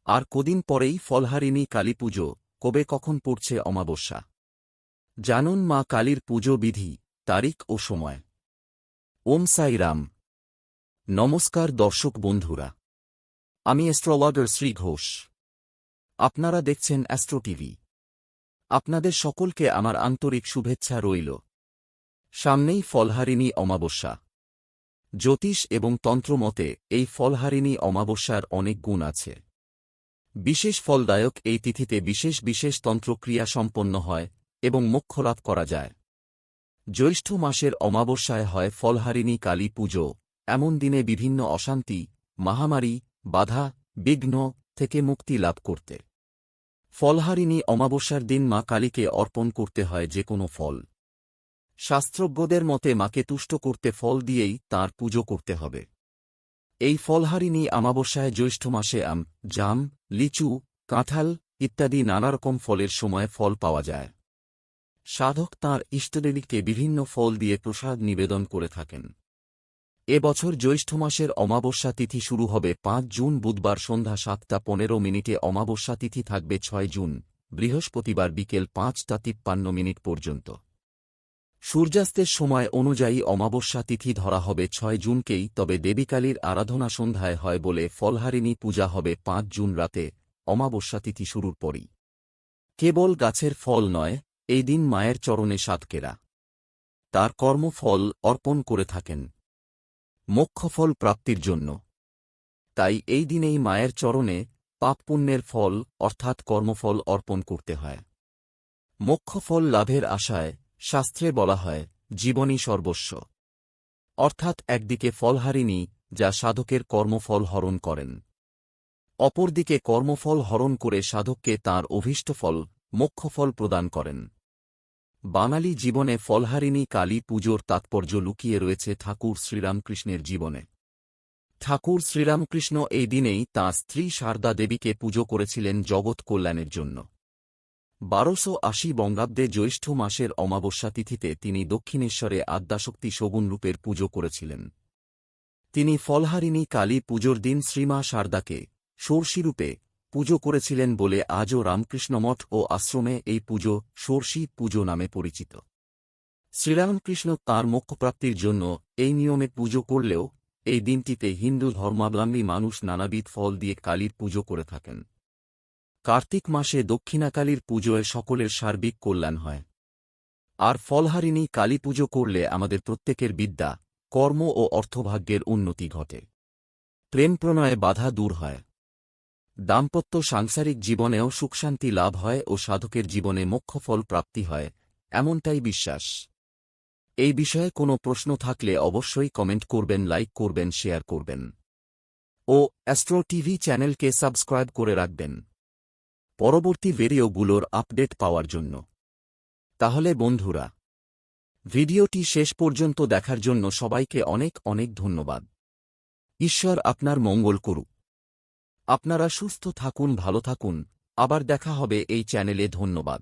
আর কদিন পরেই ফলহারিণী কালী পুজো। কবে কখন পড়ছে অমাবস্যা? জানুন মা কালীর পুজো বিধি, তারিখ ও সময়। ওম সাই রাম। নমস্কার দর্শক বন্ধুরা, আমি অ্যাস্ট্রোলজার শ্রী ঘোষ। আপনারা দেখছেন অ্যাস্ট্রো টিভি। আপনাদের সকলকে আমার আন্তরিক শুভেচ্ছা রইল। সামনেই ফলহারিণী অমাবস্যা। জ্যোতিষ এবং তন্ত্র মতে এই ফলহারিণী অমাবস্যার অনেক গুণ আছে। বিশেষ ফলদায়ক এই তিথিতে বিশেষ বিশেষ তন্ত্রক্রিয়া সম্পন্ন হয় এবং মোক্ষলাভ করা যায়। জ্যৈষ্ঠ মাসের অমাবস্যায় হয় ফলহারিণী কালী পুজো। এমন দিনে বিভিন্ন অশান্তি, মহামারী, বাধা, বিঘ্ন থেকে মুক্তি লাভ করতে ফলহারিণী অমাবস্যার দিন মা কালীকে অর্পণ করতে হয় যে কোনো ফল। শাস্ত্রজ্ঞদের মতে মাকে তুষ্ট করতে ফল দিয়েই তাঁর পুজো করতে হবে। এই ফলহারিণী অমাবস্যায় জ্যৈষ্ঠ মাসে আম, জাম, লিচু, কাঁঠাল ইত্যাদি নানারকম ফলের সময় ফল পাওয়া যায়। সাধক তাঁর ইষ্টদেবীকে বিভিন্ন ফল দিয়ে প্রসাদ নিবেদন করে থাকেন। এবছর জ্যৈষ্ঠ মাসের অমাবস্যা তিথি শুরু হবে ৫ জুন বুধবার সন্ধ্যা ৭টা ১৫ অমাবস্যা তিথি থাকবে ৬ জুন বৃহস্পতিবার বিকেল ৫টা ৫৩ পর্যন্ত। সূর্যাস্তের সময় অনুযায়ী অমাবস্যা তিথি ধরা হবে ৬ জুনকেই, তবে দেবীকালীর আরাধনা সন্ধ্যায় হয় বলে ফলহারিণী পূজা হবে ৫ জুন রাতে অমাবস্যা তিথি শুরুর পরই। কেবল গাছের ফল নয়, এই দিন মায়ের চরণে সাধকেরা তার কর্মফল অর্পণ করে থাকেন মোক্ষফল প্রাপ্তির জন্য। তাই এই দিনেই মায়ের চরণে পাপপুণ্যের ফল অর্থাৎ কর্মফল অর্পণ করতে হয়। মোক্ষফল লাভের আশায় শাস্ত্রে বলা হয় জীবনই সর্বস্ব, অর্থাৎ একদিকে ফলহারিণী যা সাধকের কর্মফল হরণ করেন, অপরদিকে কর্মফল হরণ করে সাধককে তাঁর অভীষ্ট ফল মোক্ষফল প্রদান করেন। বাঙালি জীবনে ফলহারিণী কালী পুজোর তাৎপর্য লুকিয়ে রয়েছে ঠাকুর শ্রীরামকৃষ্ণের জীবনে। ঠাকুর শ্রীরামকৃষ্ণ এই দিনেই তাঁর স্ত্রী শারদা দেবীকে পুজো করেছিলেন জগৎ কল্যাণের জন্য। ১২৮০ বঙ্গাব্দে জ্যৈষ্ঠ মাসের অমাবস্যা তিথিতে তিনি দক্ষিণেশ্বরে আদ্যাশক্তি শগুনরূপের পুজো করেছিলেন। তিনি ফলহারিণী কালী পুজোর দিন শ্রীমা শারদাকে ষোড়শীরূপে পুজো করেছিলেন বলে আজও রামকৃষ্ণমঠ ও আশ্রমে এই পুজো ষোড়শী পুজো নামে পরিচিত। শ্রীরামকৃষ্ণ তাঁর মোক্ষপ্রাপ্তির জন্য এই নিয়মে পুজো করলেও এই দিনটিতে হিন্দু ধর্মাবলম্বী মানুষ নানাবিধ ফল দিয়ে কালীর পুজো করে থাকেন। কার্তিক মাসে দক্ষিণাকালীর পুজোয় সকলের সার্বিক কল্যাণ হয়। আর ফলহারিণী কালী পুজো করলে আমাদের প্রত্যেকের বিদ্যা, কর্ম ও অর্থভাগ্যের উন্নতি ঘটে। প্রেম প্রণয়ে বাধা দূর হয়। দাম্পত্য সাংসারিক জীবনেও সুখশান্তি লাভ হয় ও সাধকের জীবনে মোক্ষফল প্রাপ্তি হয়, এমনটাই বিশ্বাস। এই বিষয়ে কোনো প্রশ্ন থাকলে অবশ্যই কমেন্ট করবেন, লাইক করবেন, শেয়ার করবেন ও অ্যাস্ট্রো টিভি চ্যানেলকে সাবস্ক্রাইব করে রাখবেন পরবর্তী ভিডিওগুলোর আপডেট পাওয়ার জন্য। তাহলে বন্ধুরা, ভিডিওটি শেষ পর্যন্ত দেখার জন্য সবাইকে অনেক অনেক ধন্যবাদ। ঈশ্বর আপনার মঙ্গল করুক। আপনারা সুস্থ থাকুন, ভালো থাকুন। আবার দেখা হবে এই চ্যানেলে। ধন্যবাদ।